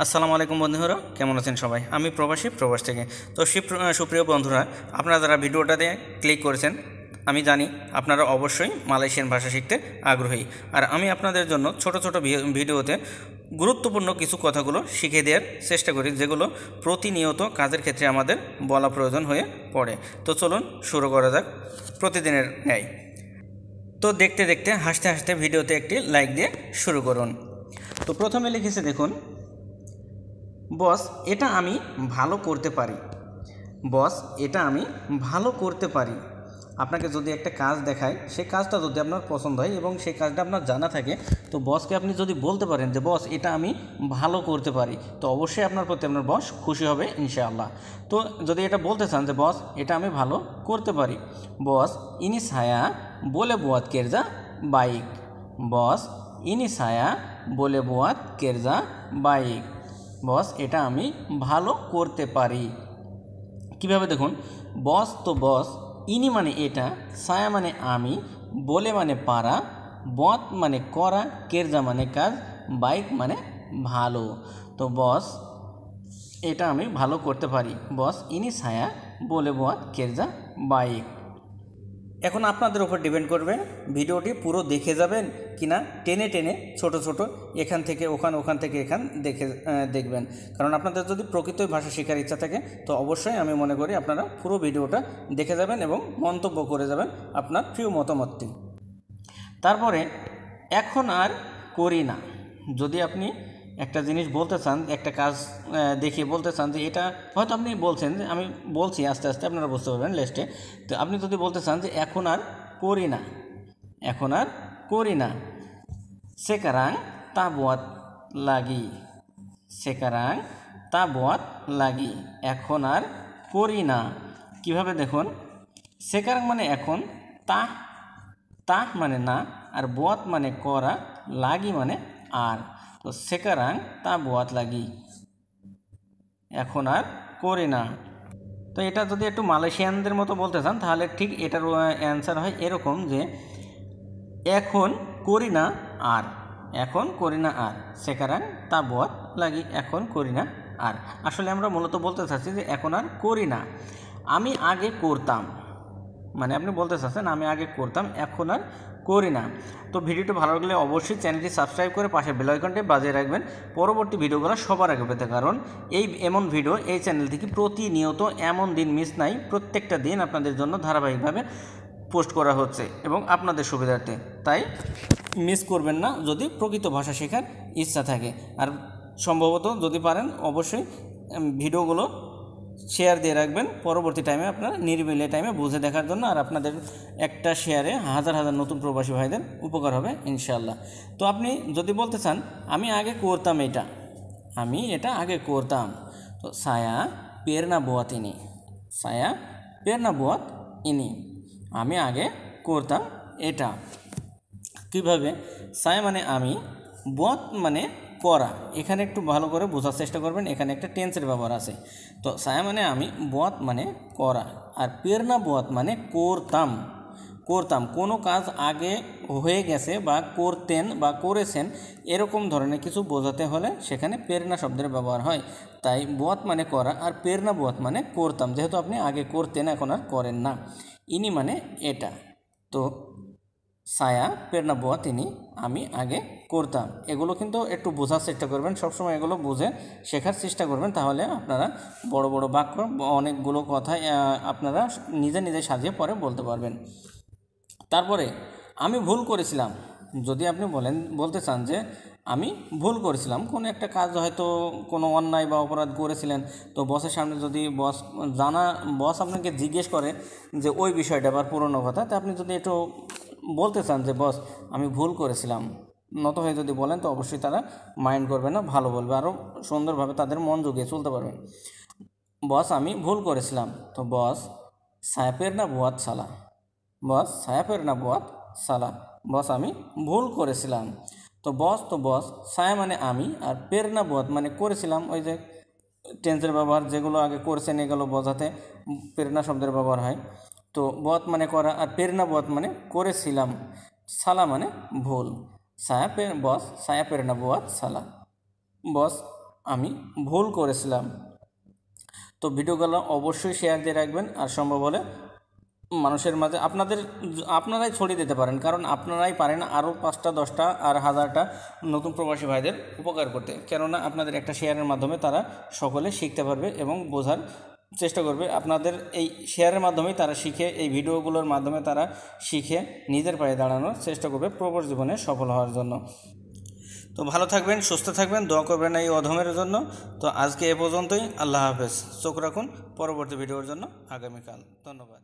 আসসালামু আলাইকুম বন্ধুরা, কেমন আছেন সবাই? আমি প্রবাস থেকে। তো সুপ্রিয় বন্ধুরা, আপনারা যারা ভিডিওটাতে ক্লিক করেছেন, আমি জানি আপনারা অবশ্যই মালয়েশিয়ান ভাষা শিখতে আগ্রহী। আর আমি আপনাদের জন্য ছোট ছোট ভিডিওতে গুরুত্বপূর্ণ কিছু কথাগুলো শিখিয়ে দেওয়ার চেষ্টা করি, যেগুলো প্রতিনিয়ত কাজের ক্ষেত্রে আমাদের বলা প্রয়োজন হয়ে পড়ে। তো চলুন শুরু করা যাক প্রতিদিনের ন্যায়। তো দেখতে দেখতে হাসতে হাসতে ভিডিওতে একটি লাইক দিয়ে শুরু করুন। তো প্রথমে লিখেছে দেখুন, বস এটা আমি ভালো করতে পারি। বস এটা আমি ভালো করতে পারি। আপনাকে যদি একটা কাজ দেখায়, সেই কাজটা যদি আপনার পছন্দ হয় এবং সেই কাজটা আপনার জানা থাকে, তো বসকে আপনি যদি বলতে পারেন যে বস এটা আমি ভালো করতে পারি, তো অবশ্যই আপনার প্রতি আপনার বস খুশি হবে ইনশাআল্লাহ। তো যদি এটা বলতে চান যে বস এটা আমি ভালো করতে পারি, বস ইনি ছায়া বলে বুয়াত কেরজা বাইক। বস ইনি ছায়া বলে বুয়াত কেরজা বাইক। বস এটা আমি ভালো করতে পারি। কিভাবে দেখুন, বস তো বস, ইনি মানে এটা, ছায়া মানে আমি, বলে মানে পারা, বত মানে করা, কেরজা মানে কাজ, বাইক মানে ভালো। তো বস এটা আমি ভালো করতে পারি, বস ইনি ছায়া বলে বত কেরজা বাইক। এখন আপনাদের উপর ডিপেন্ড করবে ভিডিওটি পুরো দেখে যাবেন কিনা টেনে টেনে ছোট ছোট এখান থেকে ওখান থেকে এখান দেখবেন। কারণ আপনাদের যদি প্রকৃত ভাষা শেখার ইচ্ছা থাকে, তো অবশ্যই আমি মনে করি আপনারা পুরো ভিডিওটা দেখে যাবেন এবং মন্তব্য করে যাবেন আপনার প্রিয় মতামতটি। তারপরে এখন আর করি না। যদি আপনি একটা জিনিস বলতে চান, একটা কাজ দেখিয়ে বলতে চান যে এটা হয়তো আপনি বলছেন যে আমি বলছি আস্তে আস্তে আপনারা বুঝতে পারবেন লেস্টে। তো আপনি যদি বলতে চান যে এখন আর করি না, এখন আর করি না, সেকারাং তা বুয়াত লাগি। সেকারাং তা বুয়াত লাগি, এখন আর করি না। কিভাবে দেখুন, সেকারাং মানে এখন, তাহ তাহ মানে না, আর বুয়াত মানে করা, লাগি মানে আর। তো সেকারাং তা বুয়াত লাগি, এখন আর করি না। তো এটা যদি একটু মালয়েশিয়ানদের মতো বলতে চান, তাহলে ঠিক এটার অ্যান্সার হয় এরকম যে এখন করি না আর, এখন করি না আর, সেকারাং তা বুয়াত লাগি, এখন করি না আর। আসলে আমরা মূলত বলতে চাচ্ছি যে এখন আর করি না, আমি আগে করতাম। মানে আপনি বলতে চাচ্ছেন আমি আগে করতাম, এখন আর করি না। তো ভিডিওটি ভালো লাগলে অবশ্যই চ্যানেলটি সাবস্ক্রাইব করে পাশে বেল আইকনটি বাজিয়ে রাখবেন পরবর্তী ভিডিওগুলো সবার আগে পেতে। কারণ এমন ভিডিও এই চ্যানেল থেকে প্রতিনিয়ত এমন দিন মিস নাই, প্রত্যেকটা দিন আপনাদের জন্য ধারাবাহিকভাবে পোস্ট করা হচ্ছে এবং আপনাদের সুবিধার্থে। তাই মিস করবেন না যদি প্রকৃত ভাষা শেখার ইচ্ছা থাকে। আর সম্ভবত যদি পারেন অবশ্যই ভিডিওগুলো শেয়ার দিয়ে রাখবেন পরবর্তী টাইমে আপনার নিরিবিলি টাইমে বুঝে দেখার জন্য। আর আপনাদের একটা শেয়ারে হাজার হাজার নতুন প্রবাসী ভাইদের উপকার হবে ইনশাআল্লাহ। তো আপনি যদি বলতে চান আমি আগে করতাম এটা, আমি এটা আগে করতাম, তো সায়া পেরনা বুয়াত ইনি, সায়া পেরনা বুয়াত ইনি, আমি আগে করতাম এটা। কীভাবে, সায়া মানে আমি, বুয়াত মানে করা। এখানে একটু ভালো করে বোঝার চেষ্টা করবেন, এখানে একটা টেন্সের ব্যবহার আছে। তো সায়া মানে আমি, বুয়াত মানে করা, আর পেরনা বুয়াত মানে করতাম। করতাম কোনো কাজ আগে হয়ে গেছে বা করতেন বা করেছেন এরকম ধরনের কিছু বোঝাতে হলে সেখানে পেরনা শব্দের ব্যবহার হয়। তাই বুয়াত মানে করা আর পেরনা বুয়াত মানে করতাম, যেহেতু আপনি আগে করতেন এখন আর করেন না। ইনি মানে এটা। তো সায়া পেরনা বুয়াত ইনি, আমি আগে করতাম। এগুলো কিন্তু একটু বোঝার চেষ্টা করবেন, সবসময় এগুলো বুঝে শেখার চেষ্টা করবেন, তাহলে আপনারা বড় বড় বাক্য অনেকগুলো কথাই আপনারা নিজে নিজে সাজিয়ে পরে বলতে পারবেন। তারপরে আমি ভুল করেছিলাম। যদি আপনি বলতে চান যে আমি ভুল করেছিলাম, কোনো একটা কাজ হয়তো কোনো অন্যায় বা অপরাধ করেছিলেন, তো বসের সামনে যদি বস আপনাকে জিজ্ঞেস করে যে ওই বিষয়টা আবার পুরনো কথা, তো আপনি যদি একটু বলতে চান যে বস আমি ভুল করেছিলাম, নত হয়ে যদি বলেন, তো অবশ্যই তারা মাইন্ড করবে না, ভালো বলবে, আরও সুন্দরভাবে তাদের মন জুগিয়ে চলতে পারবেন। বস আমি ভুল করেছিলাম, তো বস সায়াপের না বুয়াত সালা, বস সায়াপের না বুয়াত সালা, বস আমি ভুল করেছিলাম। তো বস সায়া মানে আমি, আর পেরনা বুয়াত মানে করেছিলাম, ওই যে টেন্সের ব্যবহার যেগুলো আগে করেছেন এগুলো বোঝাতে পেরনা শব্দের ব্যবহার হয়। তো বুয়াত মানে করা, আর পেরনা বুয়াত মানে করেছিলাম, সালা মানে ভুল। বস সায়া পেরনা বুয়াত সালা, বস আমি ভুল করেছিলাম। তো ভিডিওগুলো অবশ্যই শেয়ার দিয়ে রাখবেন, আর সম্ভব হলে মানুষের মাঝে আপনারাই ছড়িয়ে দিতে পারেন, কারণ আপনারাই পারেন আরও 5টা 10টা আর 1000টা নতুন প্রবাসী ভাইদের উপকার করতে। কেননা আপনাদের একটা শেয়ারের মাধ্যমে তারা সকলে শিখতে পারবে এবং বোঝার চেষ্টা করবে। আপনাদের এই শেয়ারের মাধ্যমেই তারা শিখে, এই ভিডিওগুলোর মাধ্যমে তারা শিখে নিজের পায়ে দাঁড়ানোর চেষ্টা করবে প্রবাস জীবনে সফল হওয়ার জন্য। তো ভালো থাকবেন, সুস্থ থাকবেন, দোয়া করবেন এই অধমের জন্য। তো আজকে এ পর্যন্তই। আল্লাহ হাফেজ। চোখ রাখুন পরবর্তী ভিডিওর জন্য আগামীকাল। ধন্যবাদ।